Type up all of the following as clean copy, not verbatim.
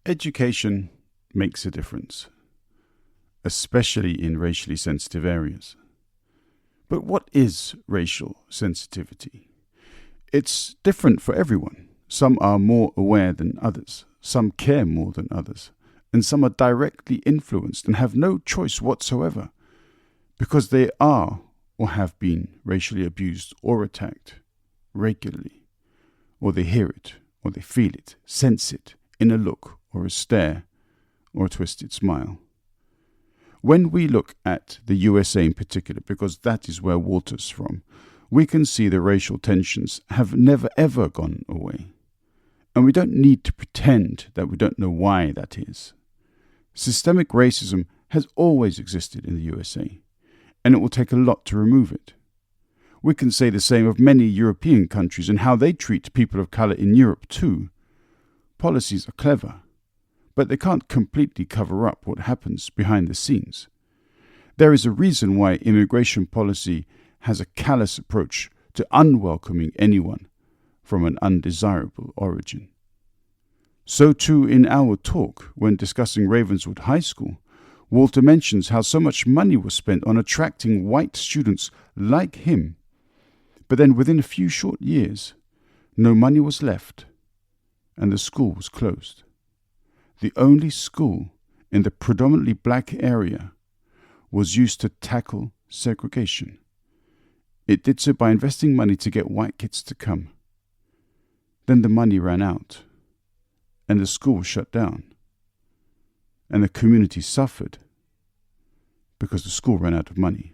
Education makes a difference, especially in racially sensitive areas. But what is racial sensitivity? It's different for everyone. Some are more aware than others, some care more than others, and some are directly influenced and have no choice whatsoever because they are or have been racially abused or attacked regularly, or they hear it, or they feel it, sense it in a look or a stare or a twisted smile. When we look at the USA in particular, because that is where Walter's from, we can see the racial tensions have never ever gone away. And we don't need to pretend that we don't know why that is. Systemic racism has always existed in the USA, and it will take a lot to remove it. We can say the same of many European countries and how they treat people of colour in Europe too. Policies are clever, but they can't completely cover up what happens behind the scenes. There is a reason why immigration policy has a callous approach to unwelcoming anyone from an undesirable origin. So too in our talk, when discussing Ravenswood High School, Walter mentions how so much money was spent on attracting white students like him, but then within a few short years, no money was left and the school was closed. The only school in the predominantly black area was used to tackle segregation. It did so by investing money to get white kids to come. Then the money ran out, and the school shut down, and the community suffered because the school ran out of money.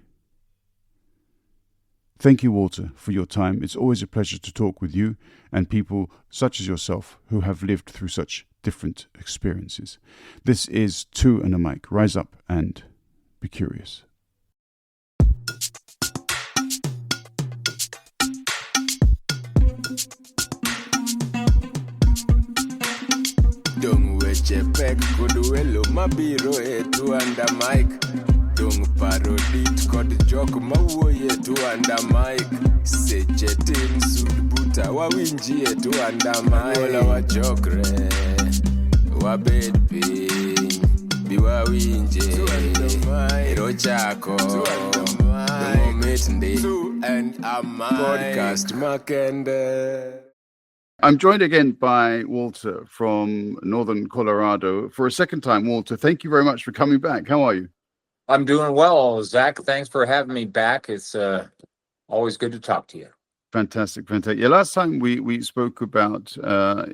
Thank you, Walter, for your time. It's always a pleasure to talk with you and people such as yourself who have lived through such different experiences. This is Two and a Mic. Rise up and be curious. Dung weche pek kod welo mabiro e Two and a Mic. Dung paro dit kod jok mawuoye Two and a Mic. Seche tin sud buta wawinji e Two and a Mic. Ola wachokre wabed piny biwawinje ero chako momit ndi Two and a Mic podcast makende. I'm joined again by Walter from Northern Colorado. For a second time, Walter, thank you very much for coming back. How are you? I'm doing well, Zach. Thanks for having me back. It's always good to talk to you. Fantastic. Yeah, last time we spoke about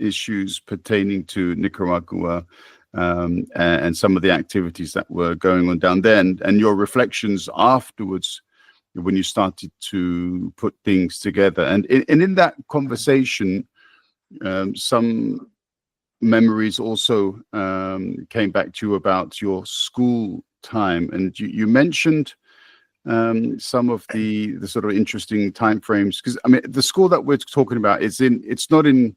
issues pertaining to Nicaragua and some of the activities that were going on down there, and your reflections afterwards when you started to put things together. And in that conversation, some memories also came back to you about your school time, and you mentioned some of the sort of interesting time frames, because I mean the school that we're talking about it's not in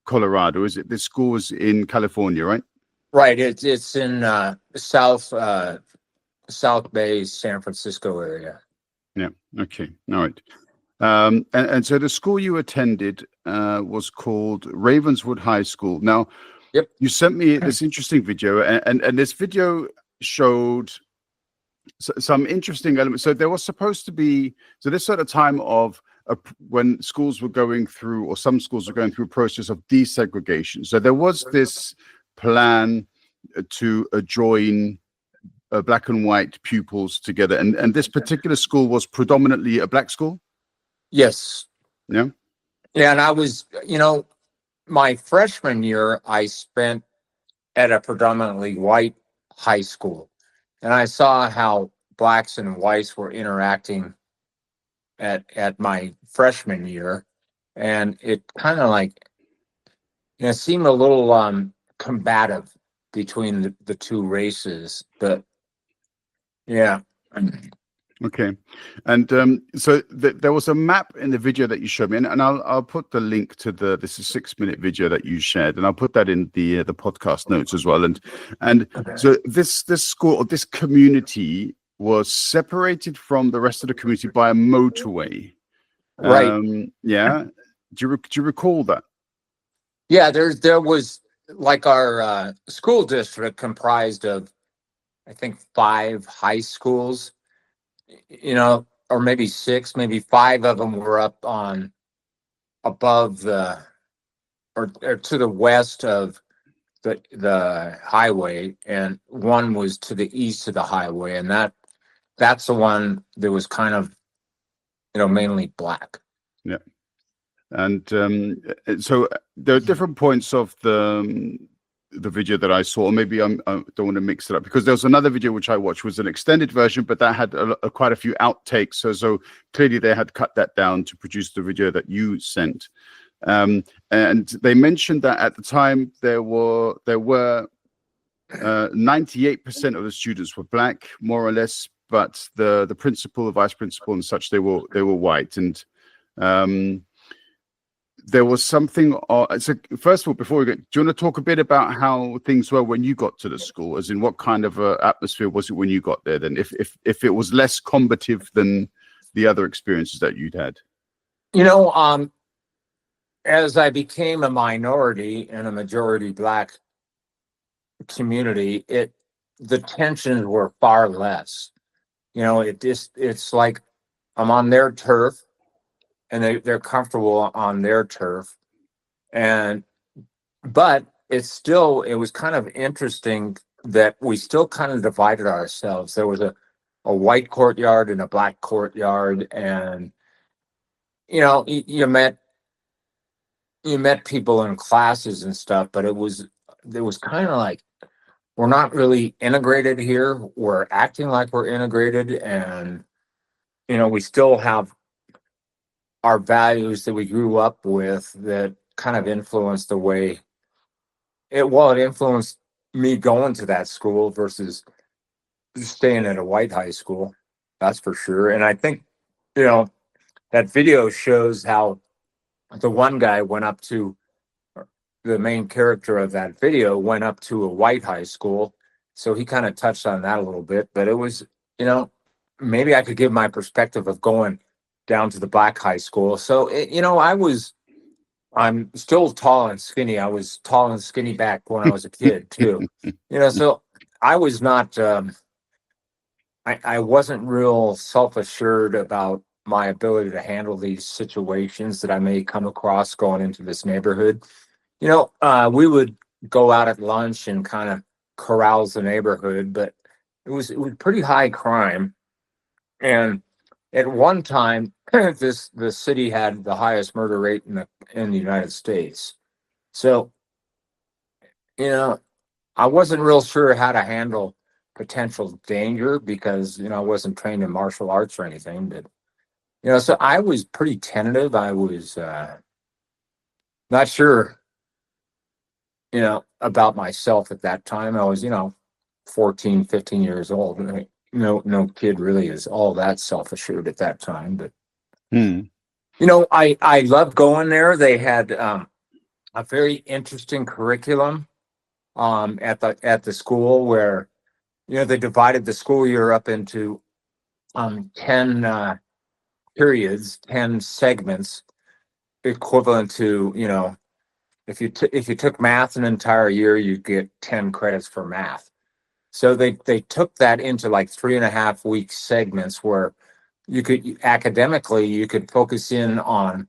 Colorado, is it? This school is in California, right? Right. It's in South Bay, San Francisco area. Yeah. Okay. All right. And so the school you attended was called Ravenswood High School. Now, yep. You sent me this interesting video, and this video showed some interesting elements. So there was supposed to be, so this sort of time of when schools were going through, or some schools were going through a process of desegregation. So there was this plan to join black and white pupils together. And this particular school was predominantly a black school? Yes. Yeah. Yeah. And I was, my freshman year, I spent at a predominantly white high school. And I saw how blacks and whites were interacting at my freshman year. And it kind of seemed a little combative between the two races. But yeah. Okay. And so there was a map in the video that you showed me, and I'll put the link to this is 6-minute video that you shared, and I'll put that in the podcast notes as well. And Okay. so this school, or this community, was separated from the rest of the community by a motorway. Right. Yeah. Do you recall that? Yeah, there was like our school district comprised of, I think, 5 high schools, or maybe 6, maybe 5 of them were up on above the or to the west of the highway, and one was to the east of the highway, and that's the one that was kind of mainly black. Yeah. And so there are different points of the video that I saw. Maybe I don't want to mix it up, because there was another video which I watched, was an extended version, but that had quite a few outtakes. So clearly they had cut that down to produce the video that you sent. And they mentioned that at the time there were 98% of the students were black, more or less, but the principal, the vice principal, and such, they were white. And there was something. So first of all, before we go, do you want to talk a bit about how things were when you got to the school? As in, what kind of atmosphere was it when you got there? Then, if it was less combative than the other experiences that you'd had. As I became a minority in a majority black community, the tensions were far less. It's like I'm on their turf, and they're comfortable on their turf. But it was kind of interesting that we still kind of divided ourselves. There was a white courtyard and a black courtyard, and you met people in classes and stuff, but it was kind of like, we're not really integrated here. We're acting like we're integrated, and we still have our values that we grew up with that kind of influenced the way it influenced me going to that school versus staying at a white high school. That's for sure. And I think, that video shows how the one guy the main character of that video went up to a white high school. So he kind of touched on that a little bit, but it was, maybe I could give my perspective of going down to the black high school. So, I'm still tall and skinny. I was tall and skinny back when I was a kid too. So I was not, I wasn't real self-assured about my ability to handle these situations that I may come across going into this neighborhood. We would go out at lunch and kind of carouse the neighborhood, but it was pretty high crime. And at one time, the city had the highest murder rate in the United States. So, I wasn't real sure how to handle potential danger because, I wasn't trained in martial arts or anything. But, so I was pretty tentative. I was not sure, about myself at that time. I was, 14, 15 years old. And no kid really is all that self-assured at that time. But, I loved going there. They had a very interesting curriculum at the school where, they divided the school year up into 10 periods, 10 segments, equivalent to, if you took math an entire year, you get 10 credits for math. So they took that into like 3.5 week segments where you could academically focus in on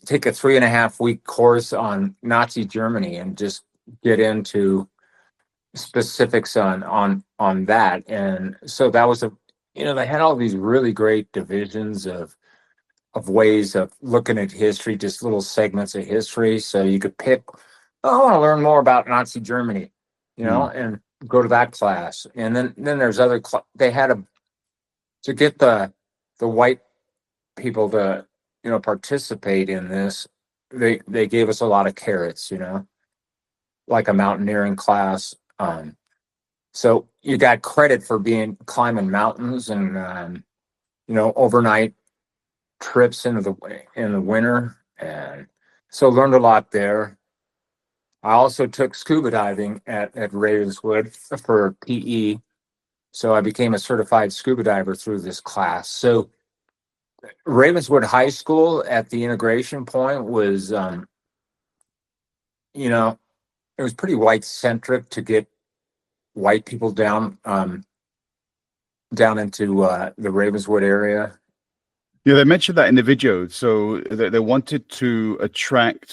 take a 3.5 week course on Nazi Germany and just get into specifics on that. And so that was they had all these really great divisions of ways of looking at history, just little segments of history. So you could pick, I want to learn more about Nazi Germany, and go to that class. And then there's other, they had to get the white people to, participate in this. They gave us a lot of carrots, like a mountaineering class. So you got credit for climbing mountains and, overnight trips in the winter. And so learned a lot there. I also took scuba diving at Ravenswood for PE. So I became a certified scuba diver through this class. So Ravenswood High School at the integration point was you know, it was pretty white centric to get white people down into the Ravenswood area. Yeah, they mentioned that in the video. So they wanted to attract,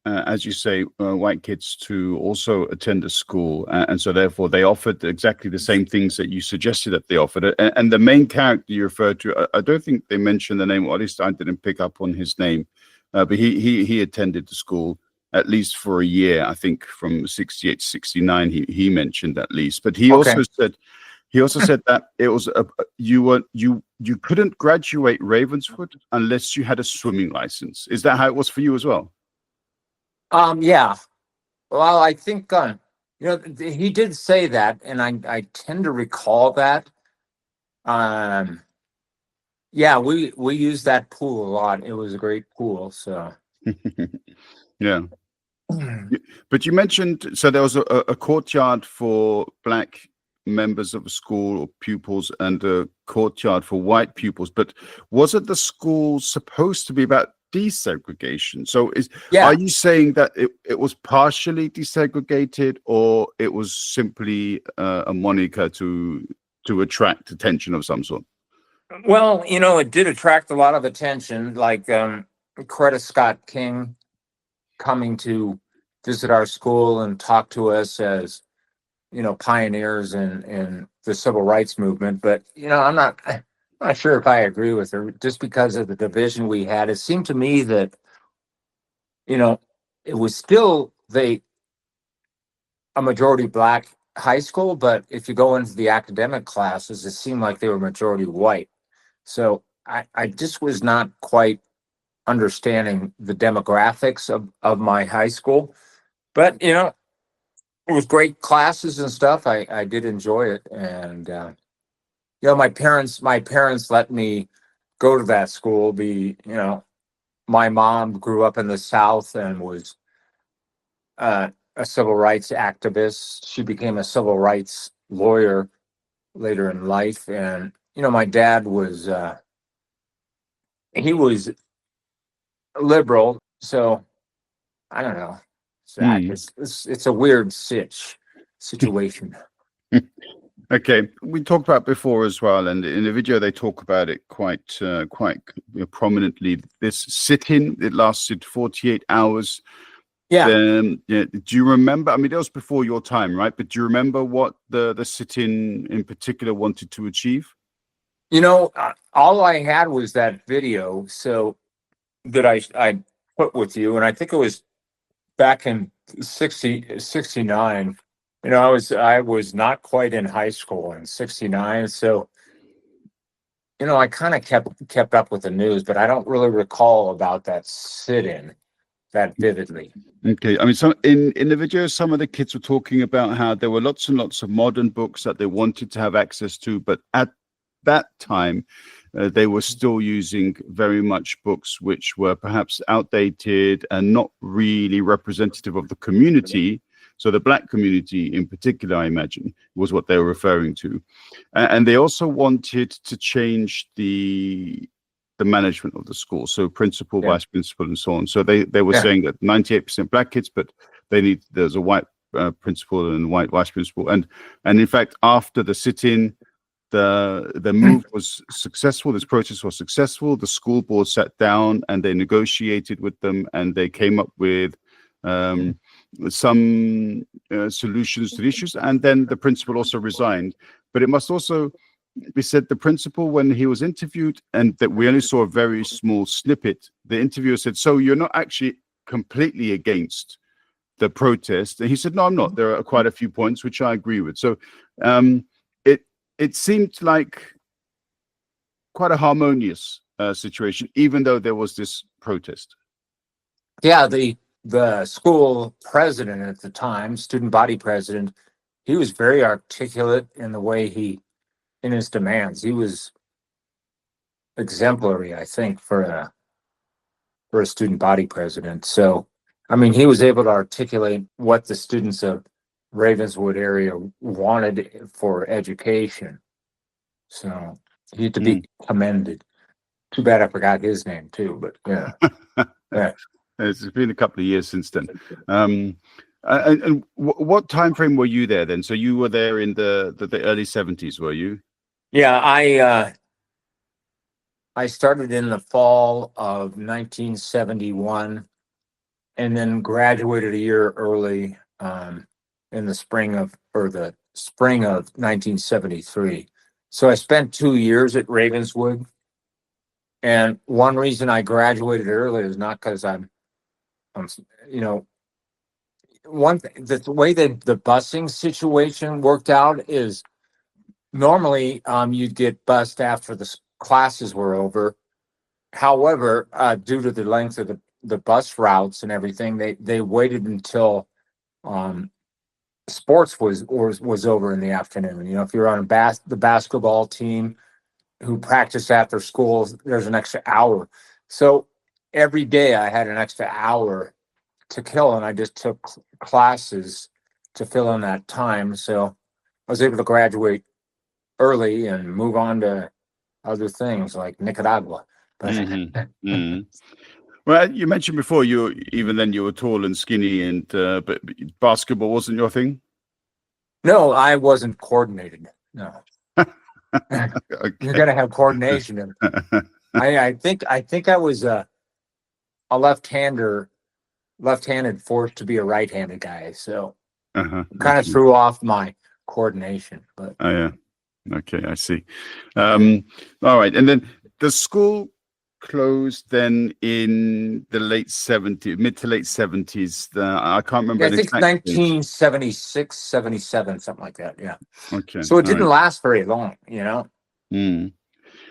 as you say, white kids to also attend the school. And so therefore they offered exactly the same things that you suggested that they offered. And the main character you referred to, I don't think they mentioned the name, or at least I didn't pick up on his name. But he attended the school at least for a year. I think from 68 to 69, he mentioned at least. But he Okay. also said that it was you couldn't graduate Ravenswood unless you had a swimming license. Is that how it was for you as well? Yeah. Well, I think he did say that, and I tend to recall that. Yeah, we used that pool a lot. It was a great pool. So Yeah. But you mentioned, so there was a courtyard for black members of the school or pupils and a courtyard for white pupils. But wasn't the school supposed to be about desegregation? So yeah. are you saying that it was partially desegregated, or it was simply a moniker to attract attention of some sort? Well, it did attract a lot of attention, like Coretta Scott King coming to visit our school and talk to us as pioneers in the civil rights movement. But I'm not sure if I agree with her, just because of the division we had. It seemed to me that it was still a majority black high school, but if you go into the academic classes, it seemed like they were majority white. So I just was not quite understanding the demographics of my high school. But it was great classes and stuff. I did enjoy it. And my parents let me go to that school. My mom grew up in the South and was a civil rights activist. She became a civil rights lawyer later in life. And my dad was he was liberal. So I don't know, Zach. It's a weird situation. Okay, we talked about before as well, and in the video they talk about it quite prominently. This sit-in, it lasted 48 hours. Yeah. Do you remember? I mean, that was before your time, right? But do you remember what the sit-in in particular wanted to achieve? All I had was that video, so that I put with you, and I think it was back in 69. I was not quite in high school in 69, so I kind of kept up with the news, but I don't really recall about that sit-in that vividly. Okay, I mean, so in the video, some of the kids were talking about how there were lots and lots of modern books that they wanted to have access to, but at that time, they were still using very much books which were perhaps outdated and not really representative of the community. So the black community in particular, I imagine, was what they were referring to. And they also wanted to change the management of the school, so principal, vice principal, and so on. So they were saying that 98% black kids, but there's a white principal and white vice principal. And in fact, after the sit-in, the move was successful. This protest was successful. The school board sat down and they negotiated with them, and they came up with some solutions to the issues. And then the principal also resigned. But it must also be said, the principal, when he was interviewed, and that we only saw a very small snippet, the interviewer said, "So you're not actually completely against the protest?" And he said, "No, I'm not. There are quite a few points which I agree with." So it seemed like quite a harmonious situation, even though there was this protest. Yeah, the school president at the time, student body president, he was very articulate in the way in his demands. He was exemplary, I think, for a student body president. So, I mean, he was able to articulate what the students of Ravenswood area wanted for education. So he had to be commended. Too bad I forgot his name too, but yeah. It's been a couple of years since then. And what time frame were you there then? So you were there in the early 70s, were you? Yeah, I started in the fall of 1971 and then graduated a year early in the spring of 1973. So I spent 2 years at Ravenswood. And one reason I graduated early is not because I'm, you know, one thing, the way that the busing situation worked out is normally you'd get bused after the classes were over. However, due to the length of the bus routes and everything, they waited until um, sports was over in the afternoon. You know, if you're on the basketball team who practice after school, there's an extra hour. So every day I had an extra hour to kill, and I just took classes to fill in that time. So I was able to graduate early and move on to other things like Nicaragua. But Mm-hmm. Well, you mentioned before you were tall and skinny, and but basketball wasn't your thing. no, I wasn't coordinated. No, Okay. you're gonna have coordination. And I think I was a left-handed forced to be a right-handed guy. So kind of threw off my coordination. But Oh yeah, okay, I see. All right, and then the school closed then in the late 70s, mid to late 70s. I can't remember yeah, I the think exact date. 1976, 77, something like that. Yeah. Okay, So it all didn't right. last very long, you know. Mm.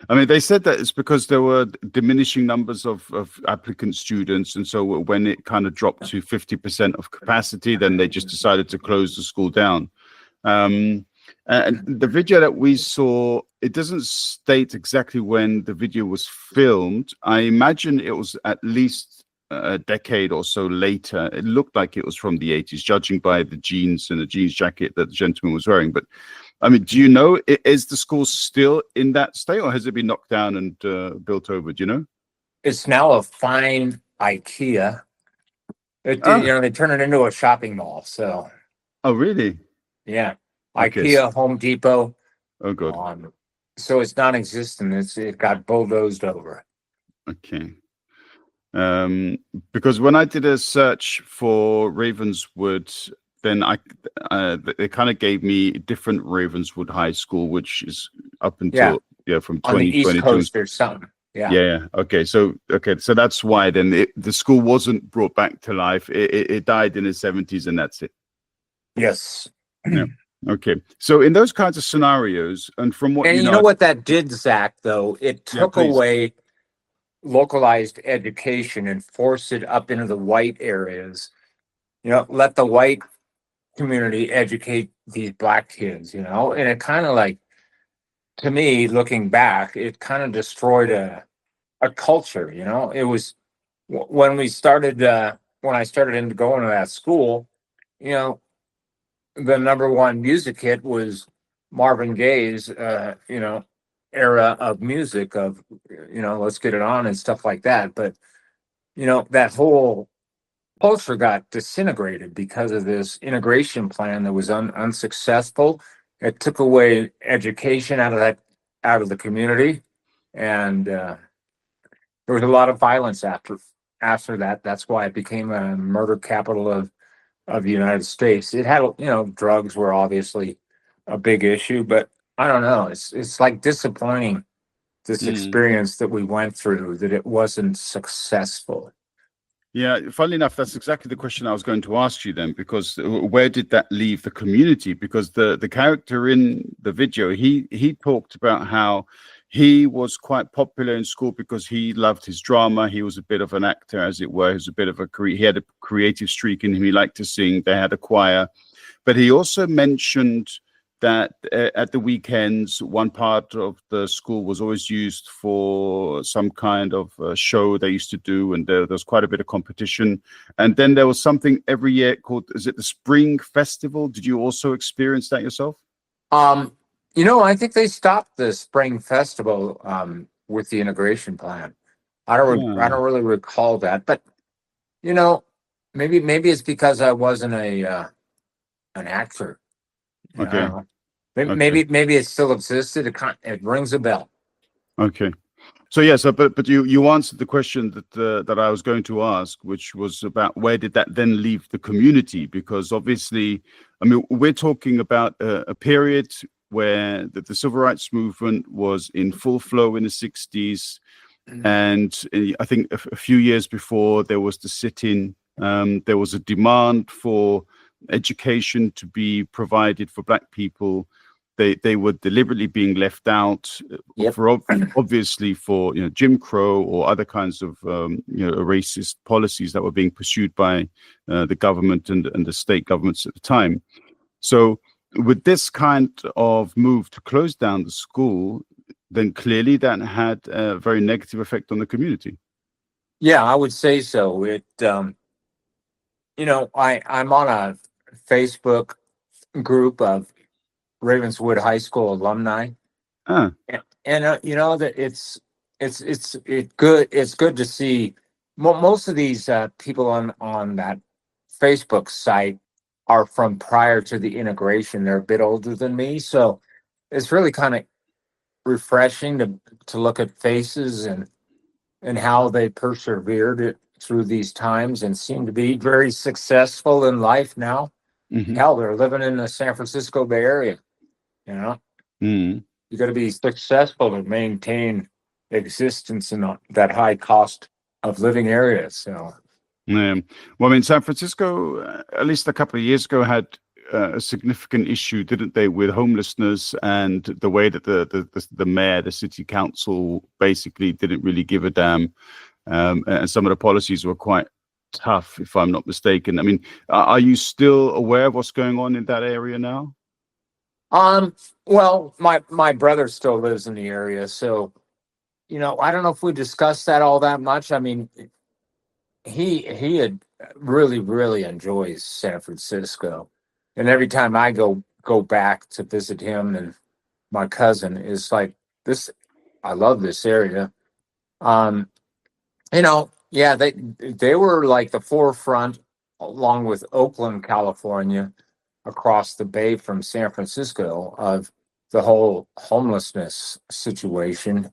I mean, they said that it's because there were diminishing numbers of applicant students, and so when it kind of dropped to 50% of capacity, then they just decided to close the school down. And the video that we saw, it doesn't state exactly when the video was filmed. I imagine it was at least a decade or so later. It looked like it was from the 80s, judging by the jeans and the jeans jacket that the gentleman was wearing. But I mean, do you know, is the school still in that state, or has it been knocked down and built over? Do you know? It's now a fine IKEA. You Oh, know, they turn it into a shopping mall. So oh, really? yeah, Okay. IKEA, Home Depot. Oh, good. So it's non-existent. It got bulldozed over. Okay. Because when I did a search for Ravenswood, then it kind of gave me different Ravenswood High School, which is up until from On the East 2022. Coast or something. Yeah. Yeah. Okay. So that's why then the school wasn't brought back to life. It died in the 70s, and that's it. Yes. Yeah. Okay. So in those kinds of scenarios, and from what And you know what that did, Zach, though? It took away localized education and forced it up into the white areas. You know, let the white community educate these black kids, you know, and it kind of like, to me, looking back, it kind of destroyed a culture, you know. It was when we started, when I started into going to that school, you know, the number one music hit was Marvin Gaye's, you know, era of music of, you know, Let's Get It On and stuff like that. But, you know, that whole culture got disintegrated because of this integration plan that was unsuccessful. It took away education out of the community. And there was a lot of violence after that. That's why it became a murder capital of the United States. It had, you know, drugs were obviously a big issue, but I don't know. It's like disappointing, this experience that we went through, that it wasn't successful. Yeah, funnily enough, that's exactly the question I was going to ask you then, because where did that leave the community? Because the character in the video, he talked about how he was quite popular in school because he loved his drama. He was a bit of an actor, as it were. He was a bit of he had a creative streak in him. He liked to sing. They had a choir. But he also mentioned that at the weekends, one part of the school was always used for some kind of show they used to do, and there was quite a bit of competition. And then there was something every year called, is it the Spring Festival? Did you also experience that yourself? You know, I think they stopped the Spring Festival with the integration plan. I don't really recall that, but You know, maybe it's because I wasn't an actor. I don't Okay. know. Okay. Maybe it still existed. It rings a bell. Okay. So yeah, but you answered the question that I was going to ask, which was about where did that then leave the community? Because obviously, I mean, we're talking about a period where the civil rights movement was in full flow in the 60s. And I think a few years before, there was the sit-in. There was a demand for education to be provided for Black people. They were deliberately being left out Yep. for obviously for Jim Crow or other kinds of racist policies that were being pursued by the government and the state governments at the time. So with this kind of move to close down the school, then clearly that had a very negative effect on the community. Yeah, I would say so. I'm on a Facebook group of Ravenswood High School alumni, Ah, and that it's good to see most of these people on that Facebook site are from prior to the integration. They're a bit older than me, so it's really kind of refreshing to look at faces and how they persevered it through these times and seem to be very successful in life now. hmm Hell, they're living in the San Francisco Bay Area. You know, mm, you got to be successful to maintain existence in that high cost of living area. So, yeah. Well, I mean, San Francisco, at least a couple of years ago, had a significant issue, didn't they, with homelessness and the way that the mayor, the city council, basically didn't really give a damn, and some of the policies were quite tough, if I'm not mistaken. I mean, are you still aware of what's going on in that area now? well, my brother still lives in the area, so I don't know if we discussed that all that much. I mean, he had really enjoys San Francisco, and every time I go back to visit him and my cousin, is like this. I love this area. Um, yeah, they were like the forefront, along with Oakland, California, across the bay from San Francisco, of the whole homelessness situation,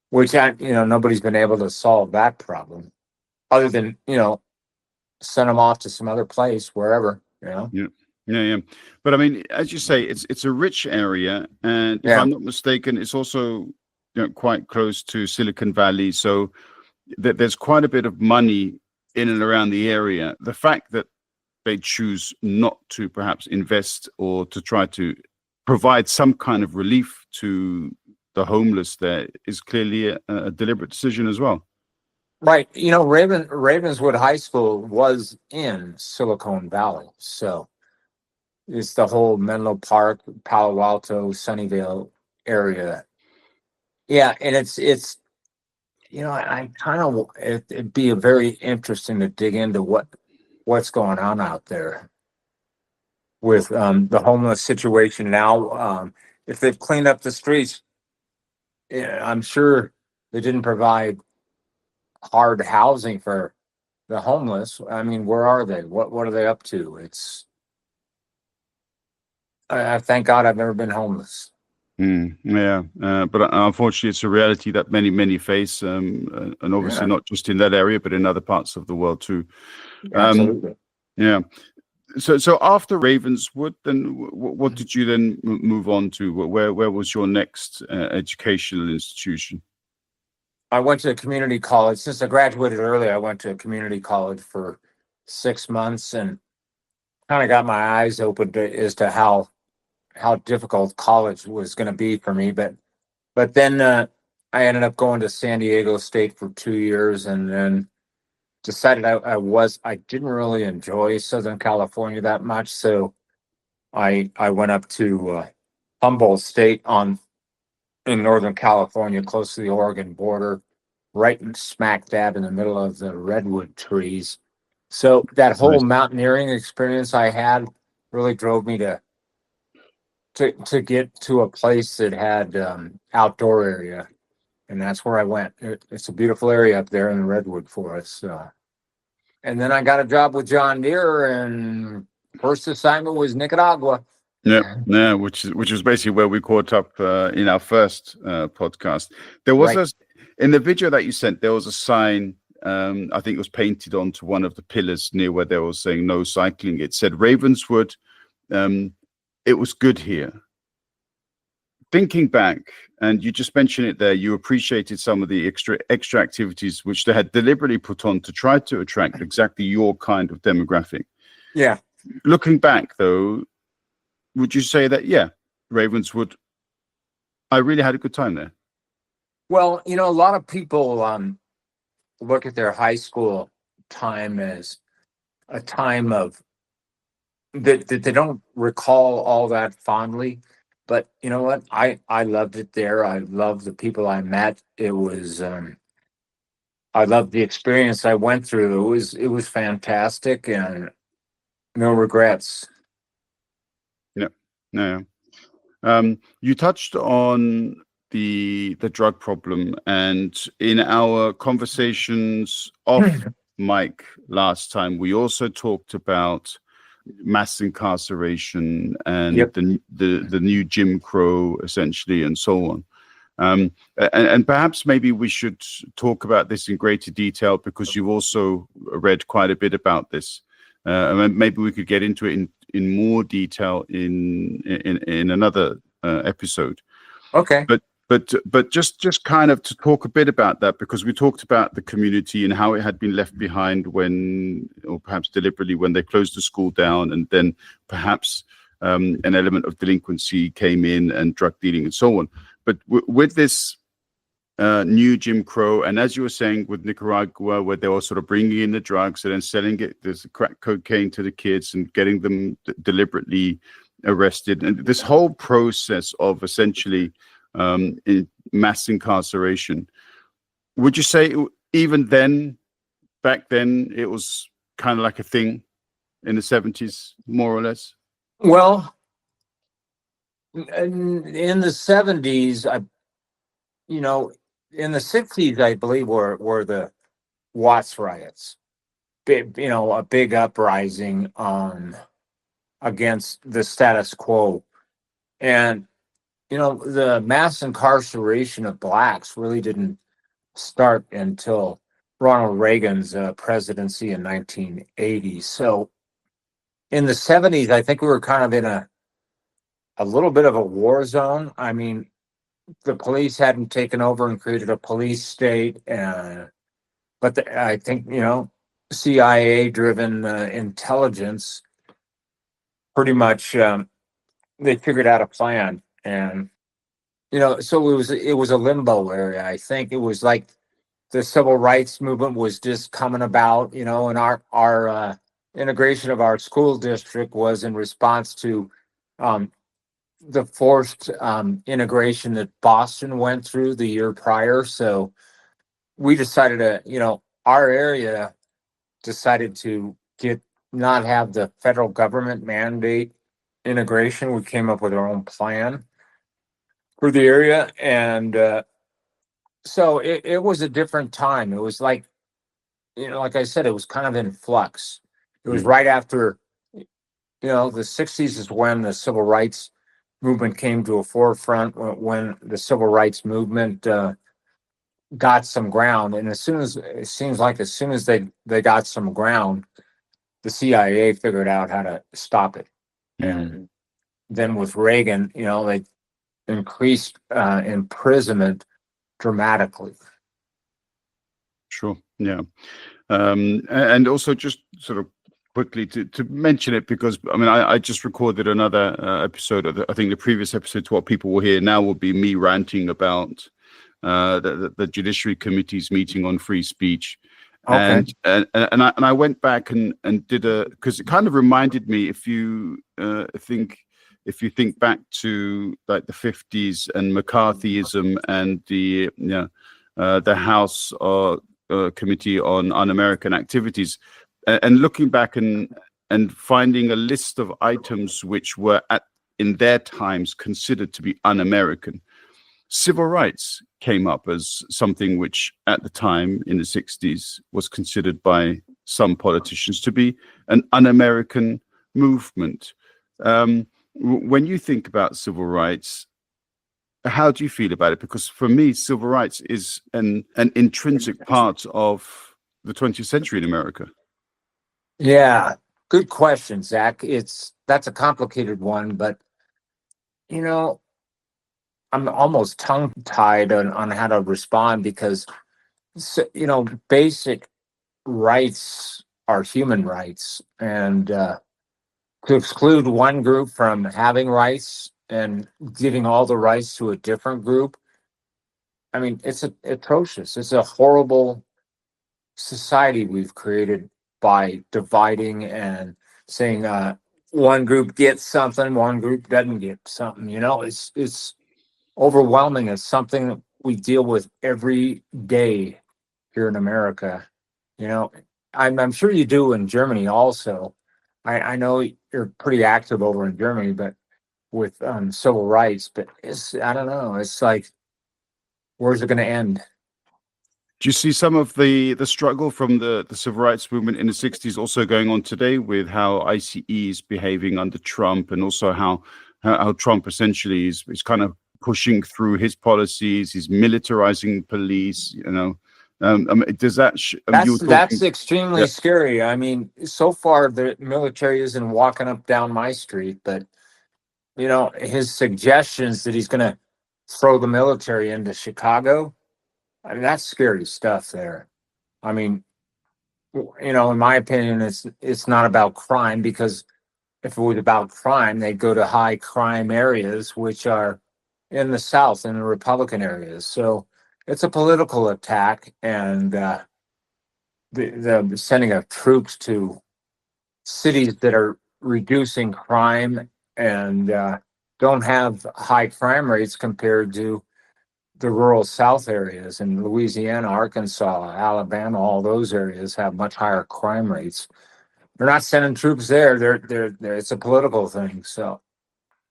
which nobody's been able to solve that problem other than send them off to some other place, wherever. Yeah. Yeah, yeah. But I mean, as you say, it's a rich area, and if Yeah. I'm not mistaken, it's also quite close to Silicon Valley. So there's quite a bit of money in and around the area. The fact that they choose not to perhaps invest or to try to provide some kind of relief to the homeless there is clearly a deliberate decision as well. Right. Ravenswood High School was in Silicon Valley. So it's the whole Menlo Park, Palo Alto, Sunnyvale area. Yeah. And I kind of, it'd be very interesting to dig into what's going on out there with the homeless situation now. If they've cleaned up the streets, yeah, I'm sure they didn't provide hard housing for the homeless. I mean, where are they? What are they up to? I thank God I've never been homeless. Yeah, but unfortunately, it's a reality that many face, and obviously Yeah, not just in that area, but in other parts of the world too. Um, absolutely. yeah. So after Ravenswood, then what did you then move on to? Where was your next educational institution? I went to a community college. Since I graduated early, I went to a community college for 6 months and kind of got my eyes opened as to how difficult college was going to be for me. But then I ended up going to San Diego State for 2 years, and then decided I didn't really enjoy Southern California that much, so I went up to Humboldt State in Northern California, close to the Oregon border, right smack dab in the middle of the redwood trees. So that whole Nice. mountaineering experience I had really drove me to get to a place that had outdoor area, and that's where I went. It's a beautiful area up there in the redwood forest. So. And then I got a job with John Deere, and first assignment was Nicaragua. Yeah, which is basically where we caught up in our first podcast. There was Right. in the video that you sent, there was a sign. I think it was painted onto one of the pillars near where they were saying no cycling. It said Ravenswood. It was good here. Thinking back, and you just mentioned it there, you appreciated some of the extra activities which they had deliberately put on to try to attract exactly your kind of demographic. Yeah. Looking back, though, would you say that, yeah, Ravenswood, I really had a good time there? Well, a lot of people look at their high school time as a time of that they don't recall all that fondly. But you know what? I loved it there. I loved the people I met. It was I loved the experience I went through. It was fantastic, and no regrets. No. You touched on the drug problem, and in our conversations off mic last time, we also talked about mass incarceration and Yep. the new Jim Crow, essentially, and so on. And perhaps maybe we should talk about this in greater detail, because you've also read quite a bit about this. And maybe we could get into it in more detail in another episode. Okay. But just kind of to talk a bit about that, because we talked about the community and how it had been left behind when, or perhaps deliberately, when they closed the school down, and then perhaps an element of delinquency came in, and drug dealing and so on. But with this new Jim Crow, and as you were saying with Nicaragua, where they were sort of bringing in the drugs and then selling it, there's crack cocaine to the kids and getting them deliberately arrested, and this whole process of essentially in mass incarceration. Would you say even then, back then, it was kind of like a thing in the 70s, more or less? Well, in the 70s, in the 60s, I believe were the Watts riots. A big uprising against the status quo. And the mass incarceration of blacks really didn't start until Ronald Reagan's presidency in 1980. So in the 70s, I think we were kind of in a little bit of a war zone. I mean, the police hadn't taken over and created a police state, but I think CIA-driven intelligence pretty much they figured out a plan. And so it was a limbo area. I think it was like the civil rights movement was just coming about, and our integration of our school district was in response to the forced integration that Boston went through the year prior. So we decided our area decided to not have the federal government mandate integration. We came up with our own plan for the area, and so it was a different time. It was like, like I said, it was kind of in flux. It was right after, the 60s is when the civil rights movement came to a forefront, when the civil rights movement got some ground. And as soon as they got some ground, the CIA figured out how to stop it. And then with Reagan, they increased imprisonment dramatically. Sure. Yeah. And also just sort of quickly to mention it, because I just recorded another episode of I think the previous episode to what people will hear now will be me ranting about the Judiciary Committee's meeting on free speech. Okay. And I went back and did because it kind of reminded me, if you think back to like the 50s and McCarthyism and the House Committee on Un-American Activities, and looking back and finding a list of items which were in their times considered to be un-American. Civil rights came up as something which at the time in the 60s was considered by some politicians to be an un-American movement. When you think about civil rights, how do you feel about it? Because for me, civil rights is an intrinsic part of the 20th century in America. Yeah, good question, Zach. That's a complicated one, but you know, I'm almost tongue-tied on how to respond because basic rights are human rights, and to exclude one group from having rights and giving all the rights to a different group, I mean, it's atrocious. It's a horrible society we've created by dividing and saying one group gets something, one group doesn't get something. It's overwhelming. It's something that we deal with every day here in America. You know, I'm sure you do in Germany also. I know you're pretty active over in Germany, but with civil rights. But I don't know. It's like, where's it going to end? Do you see some of the struggle from the civil rights movement in the 60s also going on today with how ICE is behaving under Trump, and also how Trump essentially is kind of pushing through his policies, he's militarizing police, does that... That's extremely scary. I mean, so far the military isn't walking up down my street, but his suggestions that he's going to throw the military into Chicago, I mean, that's scary stuff there. I mean, in my opinion, it's not about crime, because if it was about crime, they'd go to high crime areas, which are in the South, in the Republican areas. So it's a political attack, and the sending of troops to cities that are reducing crime and don't have high crime rates compared to the rural South areas in Louisiana, Arkansas, Alabama. All those areas have much higher crime rates. They're not sending troops there. They're it's a political thing. So.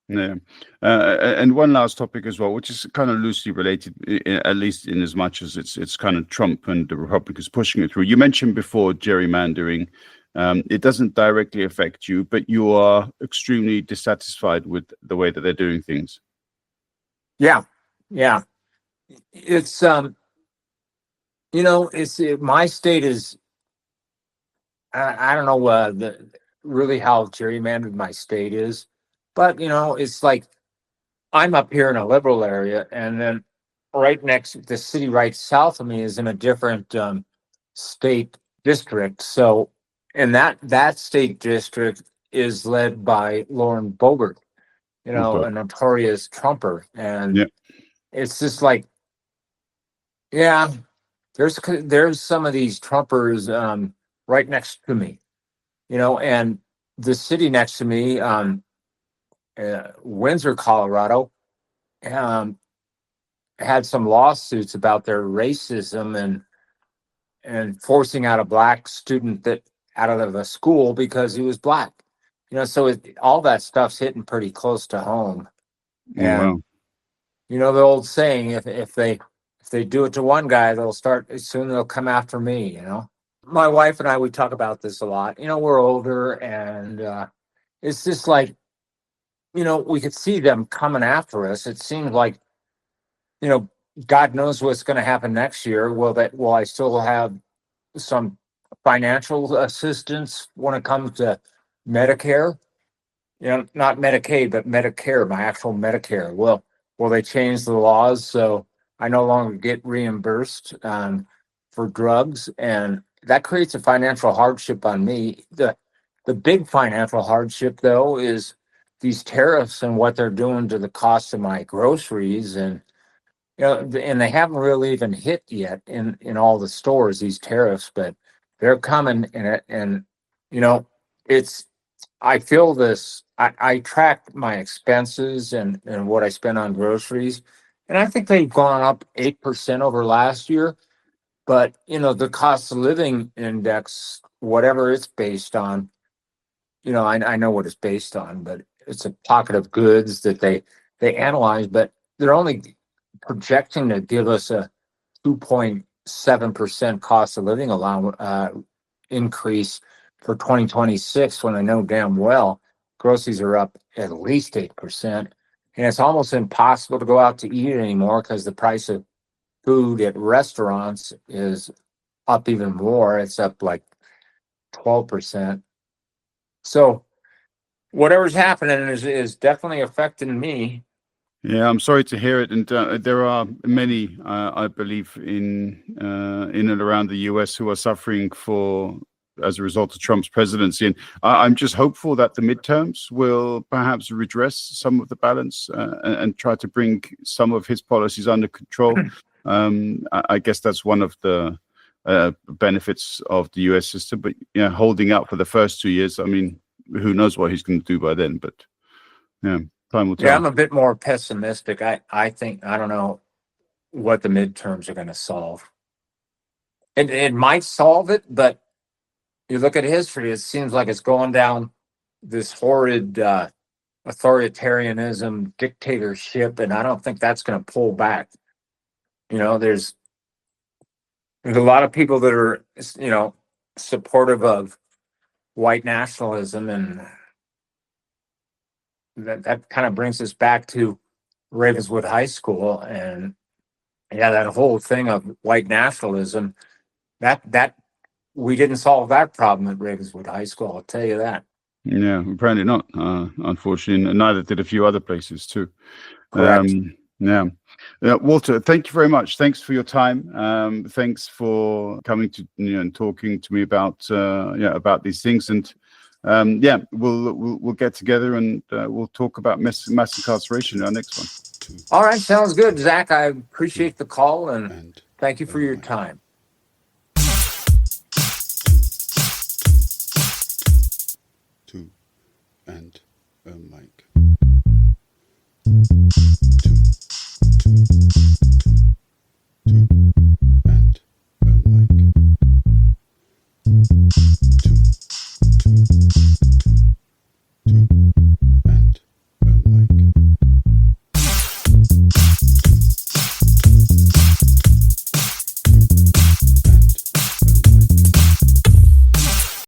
Yeah. And one last topic as well, which is kind of loosely related, at least in as much as it's kind of Trump and the Republicans pushing it through. You mentioned before gerrymandering. It doesn't directly affect you, but you are extremely dissatisfied with the way that they're doing things. Yeah. It's my state is, I don't know really how gerrymandered my state is, but it's like I'm up here in a liberal area, and then right next, the city right south of me is in a different state district. So, and that state district is led by Lauren Boebert, Okay. a notorious Trumper, and Yeah. it's just like, yeah, there's some of these Trumpers right next to me, and the city next to me, Windsor, Colorado, had some lawsuits about their racism and forcing out a black student out of a school because he was black. So all that stuff's hitting pretty close to home. Oh, wow. And the old saying, if they do it to one guy, soon they'll come after me. My wife and I, we talk about this a lot. We're older, and it's just like, we could see them coming after us. It seems like, God knows what's going to happen next year. Will I still have some financial assistance when it comes to Medicare? Not Medicaid, but Medicare, my actual Medicare. Will they change the laws so I no longer get reimbursed for drugs? And that creates a financial hardship on me. The big financial hardship, though, is these tariffs and what they're doing to the cost of my groceries. And and they haven't really even hit yet in all the stores, these tariffs, but they're coming. And it's, I feel this. I track my expenses and what I spend on groceries, and I think they've gone up 8% over last year. But the cost of living index, whatever it's based on, I know what it's based on, but it's a pocket of goods that they analyze, but they're only projecting to give us a 2.7% cost of living increase for 2026 when I know damn well groceries are up at least 8%. And it's almost impossible to go out to eat anymore because the price of food at restaurants is up even more. It's up like 12%. So whatever's happening is definitely affecting me. Yeah, I'm sorry to hear it, and there are many, I believe, in and around the U.S. who are suffering as a result of Trump's presidency. And I'm just hopeful that the midterms will perhaps redress some of the balance and try to bring some of his policies under control. I guess that's one of the benefits of the U.S. system. But yeah, holding out for the first 2 years, I mean, who knows what he's going to do by then? But yeah. Time will tell. Yeah, I'm a bit more pessimistic. I think, I don't know what the midterms are going to solve. It might solve it, but you look at history, it seems like it's going down this horrid authoritarianism, dictatorship, and I don't think that's going to pull back. You know, there's a lot of people that are, you know, supportive of white nationalism, and that kind of brings us back to Ravenswood High School, and yeah, that whole thing of white nationalism, that we didn't solve that problem at Ravenswood High School, I'll tell you that. Yeah, apparently not, unfortunately, and neither did a few other places too. Correct. Yeah. Walter, thank you very much. Thanks for your time. Thanks for coming to and talking to me about these things. And we'll get together and we'll talk about mass incarceration in our next one. All right, sounds good, Zach. I appreciate the call and thank you for your time. And mic.